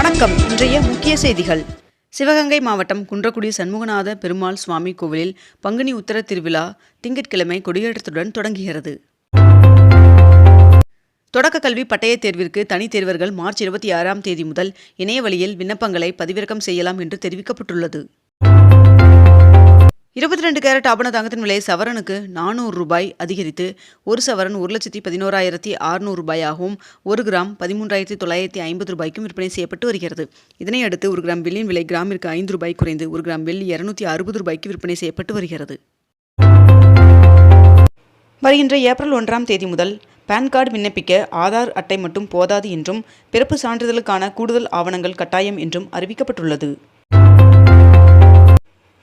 வணக்கம். இன்றைய முக்கிய செய்திகள். சிவகங்கை மாவட்டம் குன்றக்குடி சண்முகநாத பெருமாள் சுவாமி கோவிலில் பங்குனி உத்தர திருவிழா திங்கட்கிழமை கொடியேற்றத்துடன் தொடங்குகிறது. தொடக்க கல்வி பட்டயத் தேர்விற்கு தனித் தேர்வர்கள் மார்ச் 26ஆம் தேதி முதல் இணைய வழியில் விண்ணப்பங்களை பதிவிறக்கம் செய்யலாம் என்று தெரிவிக்கப்பட்டுள்ளது. 22 கேரட் ஆபண தங்கத்தின் விலை சவரனுக்கு 400 ரூபாய் அதிகரித்து ஒரு சவரன் 1,11,600 ரூபாயாகவும் 1 கிராம் 13,950 ரூபாய்க்கும் விற்பனை செய்யப்பட்டு வருகிறது. இதனையடுத்து 1 கிராம் வெள்ளியின் விலை கிராமிற்கு 5 ரூபாய் குறைந்து 1 கிராம் வெள்ளி 260 ரூபாய்க்கு விற்பனை செய்யப்பட்டு வருகிறது. வருகின்ற ஏப்ரல் 1ஆம் தேதி முதல் பான் கார்டு விண்ணப்பிக்க ஆதார் அட்டை மட்டும் போதாது என்றும் பிறப்பு சான்றிதழுக்கான கூடுதல் ஆவணங்கள் கட்டாயம் என்றும் அறிவிக்கப்பட்டுள்ளது.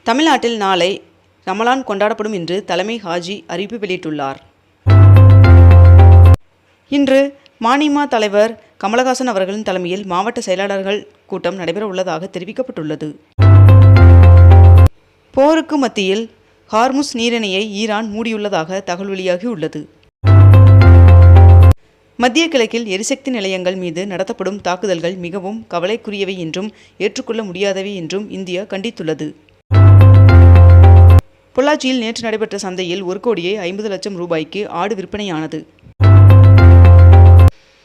தமிழ்நாட்டில் நாளை ரமலான் கொண்டாடப்படும் என்று தலைமை ஹாஜி அறிவிப்பு வெளியிட்டுள்ளார். இன்று மநீம தலைவர் கமலஹாசன் அவர்களின் தலைமையில் மாவட்ட செயலாளர்கள் கூட்டம் நடைபெற உள்ளதாக தெரிவிக்கப்பட்டுள்ளது. போருக்கு மத்தியில் ஹார்முஸ் நீரிணையை ஈரான் மூடியுள்ளதாக தகவல் வெளியாகியுள்ளது. மத்திய கிழக்கில் எரிசக்தி நிலையங்கள் மீது நடத்தப்படும் தாக்குதல்கள் மிகவும் கவலைக்குரியவை என்றும் ஏற்றுக்கொள்ள முடியாதவை என்றும் இந்தியா கண்டித்துள்ளது. பொள்ளாச்சியில் நேற்று நடைபெற்ற சந்தையில் 1,50,00,000 ரூபாய்க்கு ஆடு விற்பனையானது.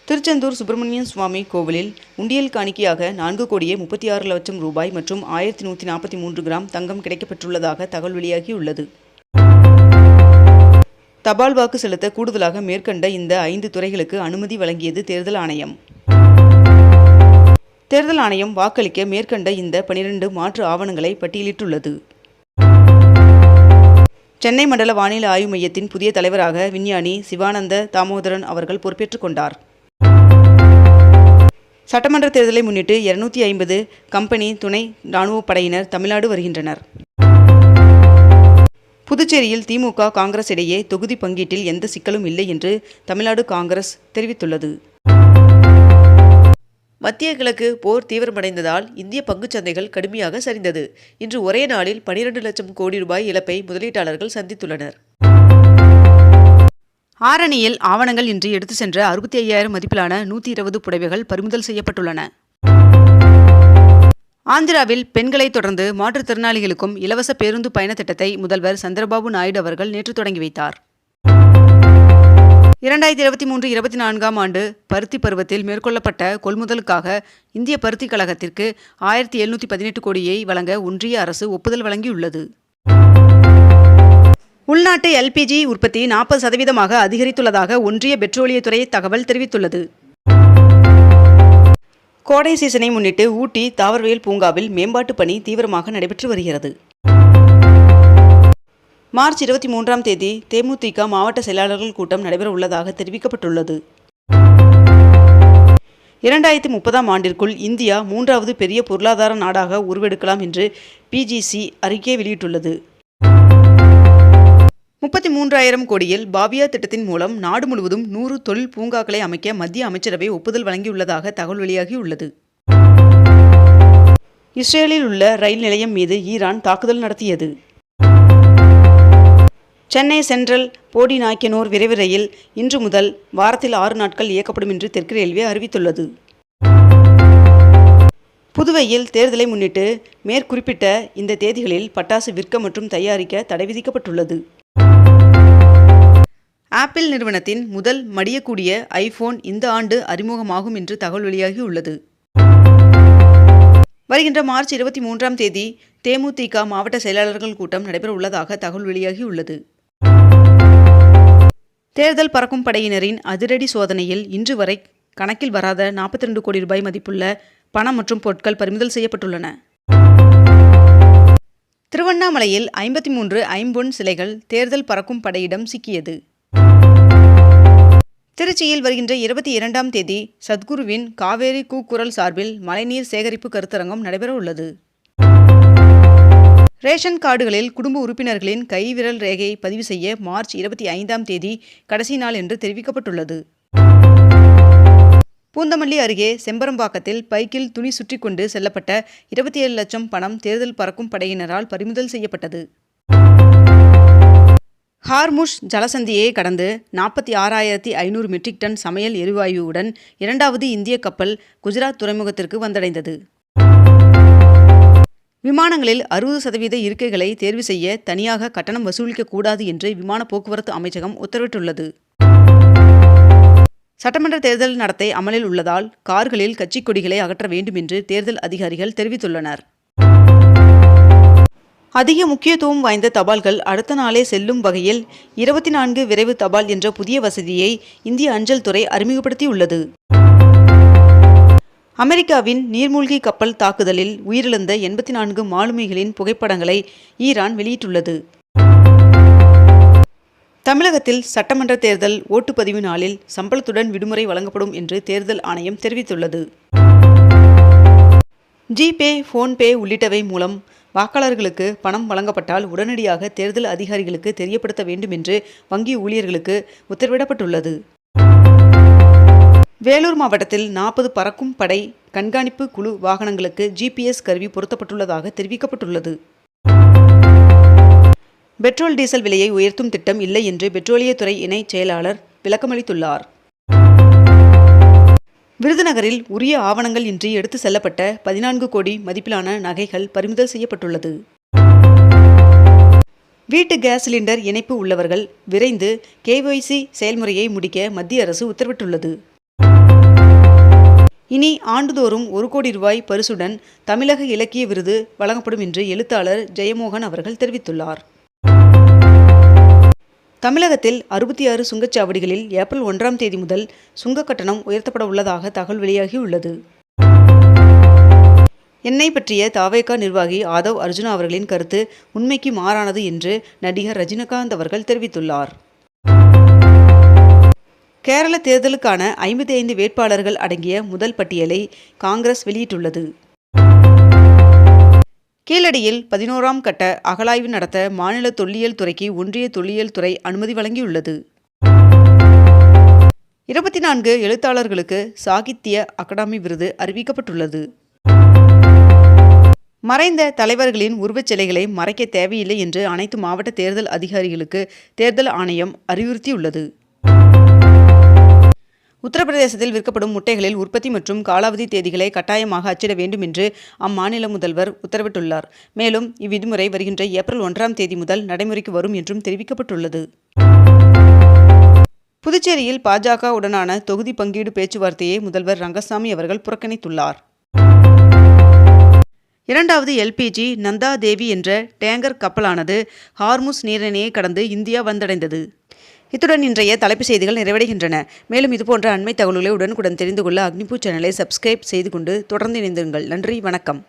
திருச்செந்தூர் சுப்பிரமணியன் சுவாமி கோவிலில் உண்டியல் காணிக்கையாக 4,36,00,000 ரூபாய் மற்றும் 1,143 கிராம் தங்கம் கிடைக்கப்பெற்றுள்ளதாக தகவல் வெளியாகியுள்ளது. தபால் வாக்கு செலுத்த கூடுதலாக மேற்கண்ட இந்த 5 துறைகளுக்கு அனுமதி வழங்கியது தேர்தல் ஆணையம். தேர்தல் ஆணையம் வாக்களிக்க மேற்கண்ட இந்த 12 மாற்று ஆவணங்களை பட்டியலிட்டுள்ளது. சென்னை மண்டல வானிலை ஆய்வு மையத்தின் புதிய தலைவராக விஞ்ஞானி சிவானந்த தாமோதரன் அவர்கள் பொறுப்பேற்றுக் கொண்டார். சட்டமன்ற தேர்தலை முன்னிட்டு 250 கம்பெனி துணை இராணுவப் படையினர் தமிழ்நாடு வருகின்றனர். புதுச்சேரியில் திமுக காங்கிரஸ் இடையே தொகுதி பங்கீட்டில் எந்த சிக்கலும் இல்லை என்று தமிழ்நாடு காங்கிரஸ் தெரிவித்துள்ளது. மத்திய கிழக்கு போர் தீவிரமடைந்ததால் இந்திய பங்குச்சந்தைகள் கடுமையாக சரிந்தது. இன்று ஒரே நாளில் 12 லட்சம் கோடி ரூபாய் இழப்பை முதலீட்டாளர்கள் சந்தித்துள்ளனர். ஆரணியில் ஆவணங்கள் இன்றி எடுத்து சென்ற 65,000 மதிப்பிலான 120 புடவைகள் பறிமுதல் செய்யப்பட்டுள்ளன. ஆந்திராவில் பெண்களை தொடர்ந்து மாற்றுத்திறனாளிகளுக்கும் இலவச பேருந்து பயண திட்டத்தை முதல்வர் சந்திரபாபு நாயுடு அவர்கள் நேற்று தொடங்கி வைத்தார். 2023-24ஆம் ஆண்டு பருத்தி பருவத்தில் மேற்கொள்ளப்பட்ட கொள்முதலுக்காக இந்திய பருத்தி கழகத்திற்கு 1,718 கோடியை வழங்க ஒன்றிய அரசு ஒப்புதல் வழங்கியுள்ளது. உள்நாட்டு LPG உற்பத்தி 40% அதிகரித்துள்ளதாக ஒன்றிய பெட்ரோலியத்துறை தகவல் தெரிவித்துள்ளது. கோடை சீசனை முன்னிட்டு ஊட்டி தாவரவியல் பூங்காவில் மேம்பாட்டு பணி தீவிரமாக நடைபெற்று வருகிறது. மார்ச் 23ஆம் தேதி தேமுதிக மாவட்ட செயலாளர்கள் கூட்டம் நடைபெற உள்ளதாக தெரிவிக்கப்பட்டுள்ளது. 2030ஆம் ஆண்டிற்குள் இந்தியா 3வது பெரிய பொருளாதார நாடாக உருவெடுக்கலாம் என்று PGC அறிக்கை வெளியிட்டுள்ளது. 33,000 கோடியில் பாபியா திட்டத்தின் மூலம் நாடு முழுவதும் 100 தொழில் பூங்காக்களை அமைக்க மத்திய அமைச்சரவை ஒப்புதல் வழங்கியுள்ளதாக தகவல் வெளியாகியுள்ளது. இஸ்ரேலில் உள்ள ரயில் நிலையம் மீது ஈரான் தாக்குதல் நடத்தியது. சென்னை சென்ட்ரல் போடிநாயக்கனூர் விரைவு ரயில் இன்று முதல் வாரத்தில் 6 நாட்கள் இயக்கப்படும் என்று தெற்கு ரயில்வே அறிவித்துள்ளது. புதுவையில் தேர்தலை முன்னிட்டு மேற்குறிப்பிட்ட இந்த தேதிகளில் பட்டாசு விற்க மற்றும் தயாரிக்க தடை விதிக்கப்பட்டுள்ளது. ஆப்பிள் நிறுவனத்தின் முதல் மடியக்கூடிய ஐபோன் இந்த ஆண்டு அறிமுகமாகும் என்று தகவல் வெளியாகியுள்ளது. வருகின்ற மார்ச் 23ஆம் தேதி தேமுதிக மாவட்ட செயலாளர்கள் கூட்டம் நடைபெற உள்ளதாக தகவல் வெளியாகியுள்ளது. தேர்தல் பறக்கும் படையினரின் அதிரடி சோதனையில் இன்று வரை கணக்கில் வராத 42 கோடி ரூபாய் மதிப்புள்ள பணம் மற்றும் பொருட்கள் பறிமுதல் செய்யப்பட்டுள்ளன. திருவண்ணாமலையில் 53 ஐம்பொன் சிலைகள் தேர்தல் பறக்கும் படையிடம் சிக்கியது. திருச்சியில் வருகின்ற 22ஆம் தேதி சத்குருவின் காவேரி கூக்குரல் சார்பில் மழைநீர் சேகரிப்பு கருத்தரங்கம் நடைபெற உள்ளது. ரேஷன் கார்டுகளில் குடும்ப உறுப்பினர்களின் கைவிரல் ரேகையை பதிவு செய்ய மார்ச் 25ஆம் தேதி கடைசி நாள் என்று தெரிவிக்கப்பட்டுள்ளது. பூந்தமல்லி அருகே செம்பரம்பாக்கத்தில் பைக்கில் துணி சுற்றி கொண்டு செல்லப்பட்ட 27 லட்சம் பணம் தேர்தல் பறக்கும் படையினரால் பறிமுதல் செய்யப்பட்டது. ஹார்முஷ் ஜலசந்தியை கடந்து 46,500 மெட்ரிக் டன் சமையல் எரிவாயுவுடன் இரண்டாவது இந்திய கப்பல் குஜராத் துறைமுகத்திற்கு வந்தடைந்தது. விமானங்களில் 60% இருக்கைகளை தேர்வு செய்ய தனியாக கட்டணம் வசூலிக்கக்கூடாது என்று விமான போக்குவரத்து அமைச்சகம் உத்தரவிட்டுள்ளது. சட்டமன்ற தேர்தல் நடத்தை அமலில் உள்ளதால் கார்களில் கட்சிக் கொடிகளை அகற்ற வேண்டும் என்று தேர்தல் அதிகாரிகள் தெரிவித்துள்ளனர். அதிக முக்கியத்துவம் வாய்ந்த தபால்கள் அடுத்த நாளே செல்லும் வகையில் 24 விரைவு தபால் என்ற புதிய வசதியை இந்திய அஞ்சல் துறை அறிமுகப்படுத்தியுள்ளது. அமெரிக்காவின் நீர்மூழ்கி கப்பல் தாக்குதலில் உயிரிழந்த 84 மாலுமிகளின் புகைப்படங்களை ஈரான் வெளியிட்டுள்ளது. தமிழகத்தில் சட்டமன்ற தேர்தல் ஓட்டுப்பதிவு நாளில் சம்பளத்துடன் விடுமுறை வழங்கப்படும் என்று தேர்தல் ஆணையம் தெரிவித்துள்ளது. ஜிபே, போன்பே உள்ளிட்டவை மூலம் வாக்காளர்களுக்கு பணம் வழங்கப்பட்டால் உடனடியாக தேர்தல் அதிகாரிகளுக்கு தெரியப்படுத்த வேண்டும் என்று வங்கி ஊழியர்களுக்கு உத்தரவிடப்பட்டுள்ளது. வேலூர் மாவட்டத்தில் 40 பறக்கும் படை கண்காணிப்பு குழு வாகனங்களுக்கு GPS கருவி பொருத்தப்பட்டுள்ளதாக தெரிவிக்கப்பட்டுள்ளது. பெட்ரோல் டீசல் விலையை உயர்த்தும் திட்டம் இல்லை என்று பெட்ரோலியத்துறை இணை செயலாளர் விளக்கமளித்துள்ளார். விருதுநகரில் உரிய ஆவணங்கள் இன்றி எடுத்து செல்லப்பட்ட 14 கோடி மதிப்பிலான நகைகள் பறிமுதல் செய்யப்பட்டுள்ளது. வீட்டு கேஸ் சிலிண்டர் இணைப்பு உள்ளவர்கள் விரைந்து KYC செயல்முறையை முடிக்க மத்திய அரசு உத்தரவிட்டுள்ளது. இனி ஆண்டுதோறும் 1 கோடி ரூபாய் பரிசுடன் தமிழக இலக்கிய விருது வழங்கப்படும் என்று எழுத்தாளர் ஜெயமோகன் அவர்கள் தெரிவித்துள்ளார். தமிழகத்தில் 66 சுங்கச்சாவடிகளில் ஏப்ரல் 1ஆம் தேதி முதல் சுங்க கட்டணம் உயர்த்தப்பட உள்ளதாக தகவல் வெளியாகியுள்ளது. எண்ணெய் பற்றிய தவேகா நிர்வாகி ஆதவ் அர்ஜுனா அவர்களின் கருத்து உண்மைக்கு மாறானது என்று நடிகர் ரஜினிகாந்த் அவர்கள் தெரிவித்துள்ளார். கேரள தேர்தலுக்கான 55 வேட்பாளர்கள் அடங்கிய முதல் பட்டியலை காங்கிரஸ் வெளியிட்டுள்ளது. கீழடியில் 11ஆம் கட்ட அகழாய்வு நடத்த மாநில தொல்லியல் துறைக்கு ஒன்றிய தொல்லியல் துறை அனுமதி வழங்கியுள்ளது. 24 எழுத்தாளர்களுக்கு சாகித்ய அகாடமி விருது அறிவிக்கப்பட்டுள்ளது. மறைந்த தலைவர்களின் உருவச் சிலைகளை மறைக்க தேவையில்லை என்று அனைத்து மாவட்ட தேர்தல் அதிகாரிகளுக்கு தேர்தல் ஆணையம் அறிவுறுத்தியுள்ளது. உத்தரப்பிரதேசத்தில் விற்கப்படும் முட்டைகளில் உற்பத்தி மற்றும் காலாவதி தேதிகளை கட்டாயமாக அச்சிட வேண்டும் என்று அம்மாநில முதல்வர் உத்தரவிட்டுள்ளார். மேலும் இவ்விதிமுறை வருகின்ற ஏப்ரல் 1ஆம் தேதி முதல் நடைமுறைக்கு வரும் என்றும் தெரிவிக்கப்பட்டுள்ளது. புதுச்சேரியில் பாஜகவுடனான தொகுதி பங்கீடு பேச்சுவார்த்தையை முதல்வர் ரங்கசாமி அவர்கள் புறக்கணித்துள்ளார். 2வது LPG நந்தா தேவி என்ற டேங்கர் கப்பலானது ஹார்முஸ் நீரிணையை கடந்து இந்தியா வந்தடைந்தது. இத்துடன் இன்றைய தலைப்புச் செய்திகள் நிறைவடைகின்றன. மேலும் இதுபோன்ற அண்மை தகவல்களை உடனுக்குடன் தெரிந்து கொள்ள அக்னிபூ சேனலை சப்ஸ்கிரைப் செய்து கொண்டு தொடர்ந்து இணைந்திருங்கள். நன்றி, வணக்கம்.